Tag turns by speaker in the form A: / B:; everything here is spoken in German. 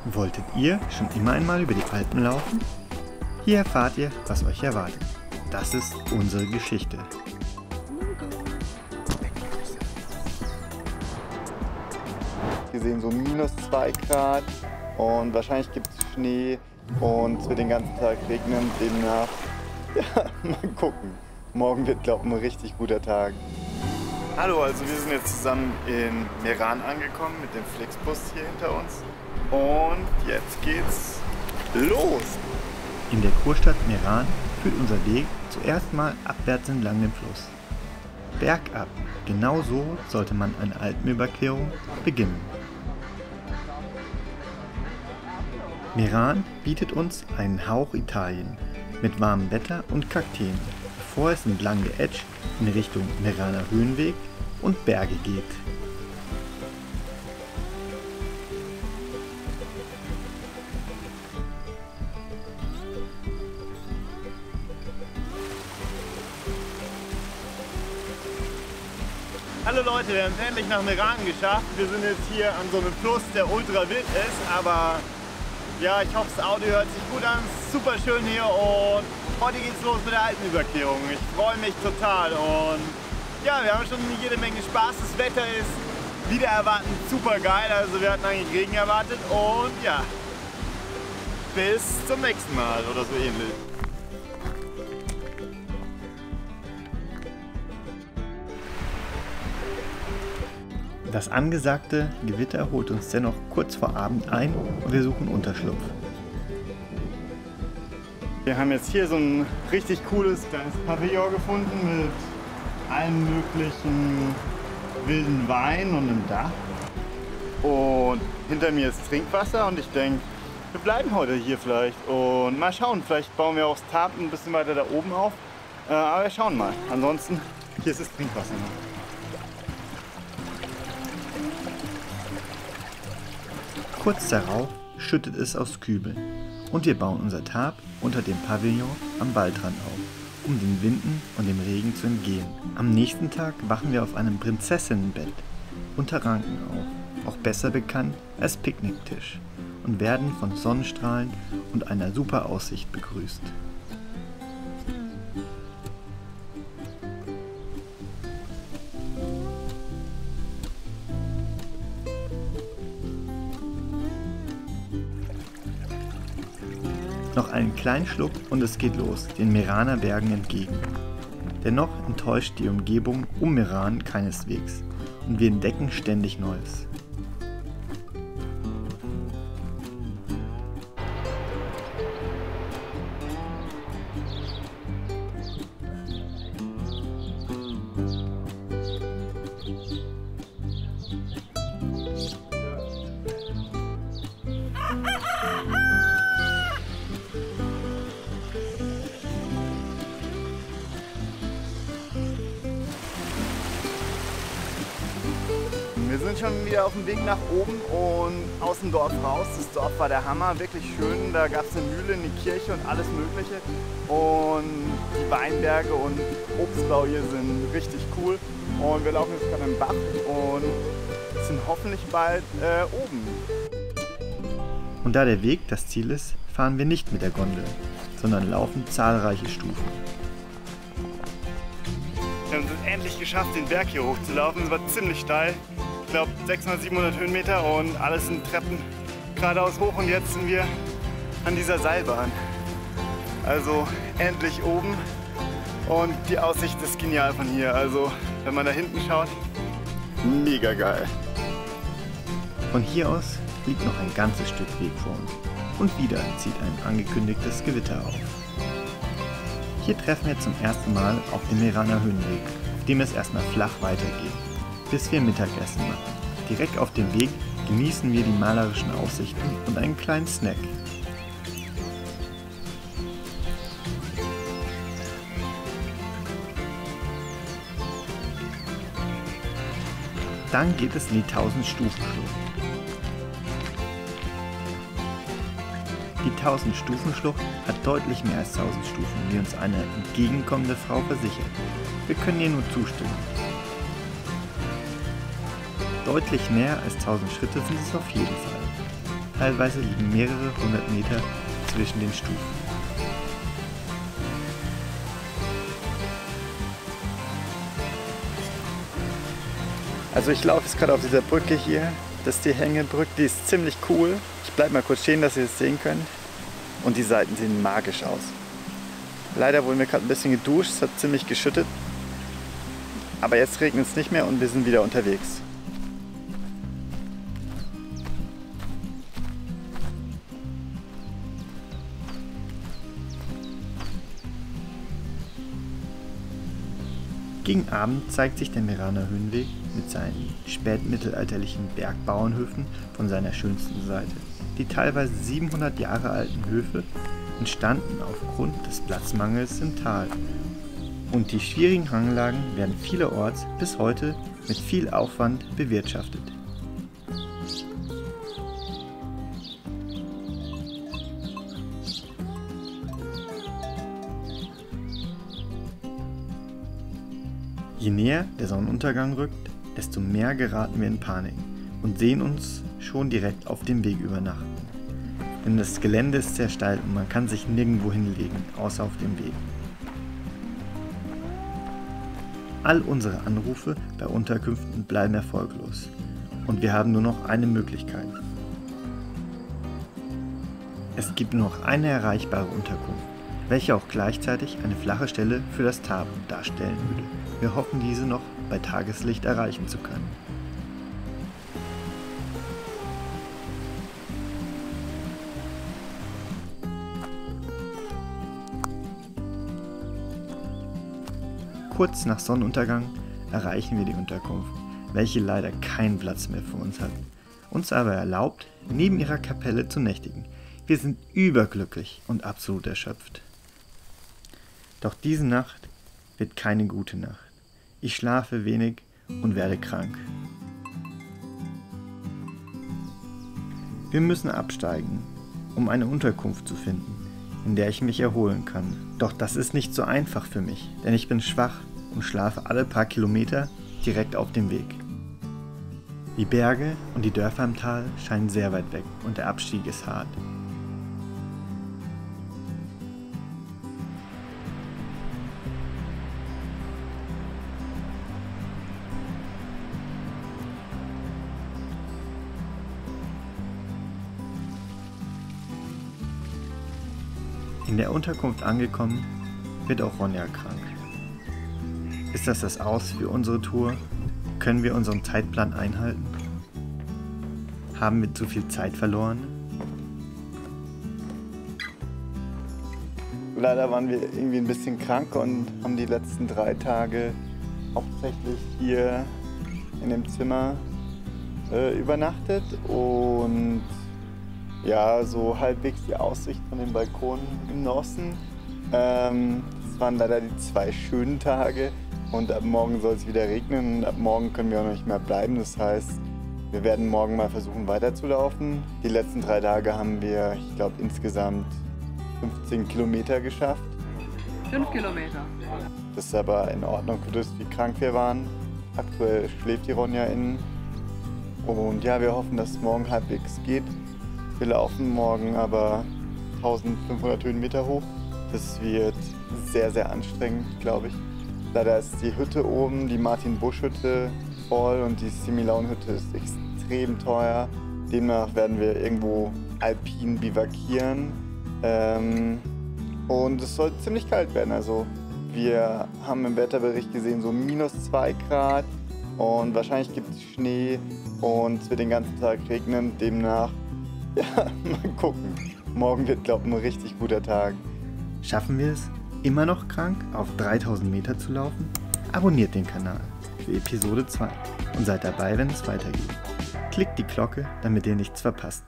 A: Wolltet ihr schon immer einmal über die Alpen laufen? Hier erfahrt ihr, was euch erwartet. Das ist unsere Geschichte.
B: Wir sehen so -2 Grad und wahrscheinlich gibt es Schnee und es wird den ganzen Tag regnen. Demnach, ja, mal gucken. Morgen wird, glaube ich, ein richtig guter Tag. Hallo, also wir sind jetzt zusammen in Meran angekommen mit dem Flixbus hier hinter uns. Und jetzt geht's los!
A: In der Kurstadt Meran führt unser Weg zuerst mal abwärts entlang dem Fluss. Bergab, genau so sollte man eine Alpenüberquerung beginnen. Meran bietet uns einen Hauch Italien mit warmem Wetter und Kakteen, bevor es entlang der Etsch in Richtung Meraner Höhenweg und Berge geht.
B: Hallo Leute, wir haben es endlich nach Meran geschafft. Wir sind jetzt hier an so einem Fluss, der ultra wild ist, aber ja, ich hoffe, das Audio hört sich gut an. Es ist super schön hier und heute geht's los mit der Alpenüberquerung. Ich freue mich total und ja, wir haben schon jede Menge Spaß. Das Wetter ist wieder erwartend super geil, also wir hatten eigentlich Regen erwartet und ja, bis zum nächsten Mal oder so ähnlich.
A: Das angesagte Gewitter holt uns dennoch kurz vor Abend ein und wir suchen Unterschlupf.
B: Wir haben jetzt hier so ein richtig cooles kleines Pavillon gefunden mit allen möglichen wilden Weinen und einem Dach. Und hinter mir ist Trinkwasser und ich denke, wir bleiben heute hier vielleicht und mal schauen, vielleicht bauen wir auch das Tarp ein bisschen weiter da oben auf. Aber wir schauen mal. Ansonsten, hier ist das Trinkwasser noch.
A: Kurz darauf schüttet es aus Kübeln und wir bauen unser Tarp unter dem Pavillon am Waldrand auf, um den Winden und dem Regen zu entgehen. Am nächsten Tag wachen wir auf einem Prinzessinnenbett unter Ranken auf, auch besser bekannt als Picknicktisch, und werden von Sonnenstrahlen und einer super Aussicht begrüßt. Noch einen kleinen Schluck und es geht los, den Meraner Bergen entgegen. Dennoch enttäuscht die Umgebung um Meran keineswegs und wir entdecken ständig Neues.
B: Wir sind schon wieder auf dem Weg nach oben und aus dem Dorf raus. Das Dorf war der Hammer, wirklich schön. Da gab es eine Mühle, eine Kirche und alles Mögliche. Und die Weinberge und Obstbau hier sind richtig cool. Und wir laufen jetzt gerade am Bach und sind hoffentlich bald oben.
A: Und da der Weg das Ziel ist, fahren wir nicht mit der Gondel, sondern laufen zahlreiche Stufen.
B: Wir haben es endlich geschafft, den Berg hier hochzulaufen. Es war ziemlich steil. Ich glaube 600, 700 Höhenmeter und alles sind Treppen geradeaus hoch und jetzt sind wir an dieser Seilbahn. Also endlich oben und die Aussicht ist genial von hier. Also wenn man da hinten schaut, mega geil.
A: Von hier aus liegt noch ein ganzes Stück Weg vor uns und wieder zieht ein angekündigtes Gewitter auf. Hier treffen wir zum ersten Mal auf den Meraner Höhenweg, auf dem es erstmal flach weitergeht, bis wir Mittagessen machen. Direkt auf dem Weg genießen wir die malerischen Aussichten und einen kleinen Snack. Dann geht es in die 1000-Stufen-Schlucht. Die 1000-Stufen-Schlucht hat deutlich mehr als 1000 Stufen, wie uns eine entgegenkommende Frau versichert. Wir können ihr nur zustimmen. Deutlich mehr als 1000 Schritte sind es auf jeden Fall. Teilweise liegen mehrere hundert Meter zwischen den Stufen. Also ich laufe jetzt gerade auf dieser Brücke hier. Das ist die Hängebrücke, die ist ziemlich cool. Ich bleibe mal kurz stehen, dass ihr es sehen könnt. Und die Seiten sehen magisch aus. Leider wurden wir gerade ein bisschen geduscht, es hat ziemlich geschüttet. Aber jetzt regnet es nicht mehr und wir sind wieder unterwegs. Gegen Abend zeigt sich der Meraner Höhenweg mit seinen spätmittelalterlichen Bergbauernhöfen von seiner schönsten Seite. Die teilweise 700 Jahre alten Höfe entstanden aufgrund des Platzmangels im Tal. Und die schwierigen Hanglagen werden vielerorts bis heute mit viel Aufwand bewirtschaftet. Je näher der Sonnenuntergang rückt, desto mehr geraten wir in Panik und sehen uns schon direkt auf dem Weg übernachten. Denn das Gelände ist sehr steil und man kann sich nirgendwo hinlegen, außer auf dem Weg. All unsere Anrufe bei Unterkünften bleiben erfolglos und wir haben nur noch eine Möglichkeit. Es gibt nur noch eine erreichbare Unterkunft, welche auch gleichzeitig eine flache Stelle für das Tab darstellen würde. Wir hoffen, diese noch bei Tageslicht erreichen zu können. Kurz nach Sonnenuntergang erreichen wir die Unterkunft, welche leider keinen Platz mehr für uns hat, uns aber erlaubt, neben ihrer Kapelle zu nächtigen. Wir sind überglücklich und absolut erschöpft. Doch diese Nacht wird keine gute Nacht. Ich schlafe wenig und werde krank. Wir müssen absteigen, um eine Unterkunft zu finden, in der ich mich erholen kann. Doch das ist nicht so einfach für mich, denn ich bin schwach und schlafe alle paar Kilometer direkt auf dem Weg. Die Berge und die Dörfer im Tal scheinen sehr weit weg und der Abstieg ist hart. In der Unterkunft angekommen, wird auch Ronja krank. Ist das Aus für unsere Tour? Können wir unseren Zeitplan einhalten? Haben wir zu viel Zeit verloren? Leider waren wir irgendwie ein bisschen krank und haben die letzten 3 Tage hauptsächlich hier in dem Zimmer übernachtet und ja, so halbwegs die Aussicht von dem Balkon genossen. Es waren leider die 2 schönen Tage und ab morgen soll es wieder regnen und ab morgen können wir auch noch nicht mehr bleiben. Das heißt, wir werden morgen mal versuchen weiterzulaufen. Die letzten 3 Tage haben wir, ich glaube, insgesamt 15 Kilometer geschafft.
C: 5 Kilometer.
A: Das ist aber in Ordnung für das, wie krank wir waren. Aktuell schläft die Ronja innen. Und ja, wir hoffen, dass es morgen halbwegs geht. Wir laufen morgen aber 1500 Höhenmeter hoch. Das wird sehr, sehr anstrengend, glaube ich. Leider ist die Hütte oben, die Martin-Busch-Hütte, voll und die Similaun-Hütte ist extrem teuer. Demnach werden wir irgendwo alpin bivakieren. Und es soll ziemlich kalt werden. Also wir haben im Wetterbericht gesehen so -2 Grad und wahrscheinlich gibt es Schnee und es wird den ganzen Tag regnen. Demnach, ja, mal gucken. Morgen wird, glaube ich, ein richtig guter Tag. Schaffen wir es, immer noch krank auf 3000 Meter zu laufen? Abonniert den Kanal für Episode 2 und seid dabei, wenn es weitergeht. Klickt die Glocke, damit ihr nichts verpasst.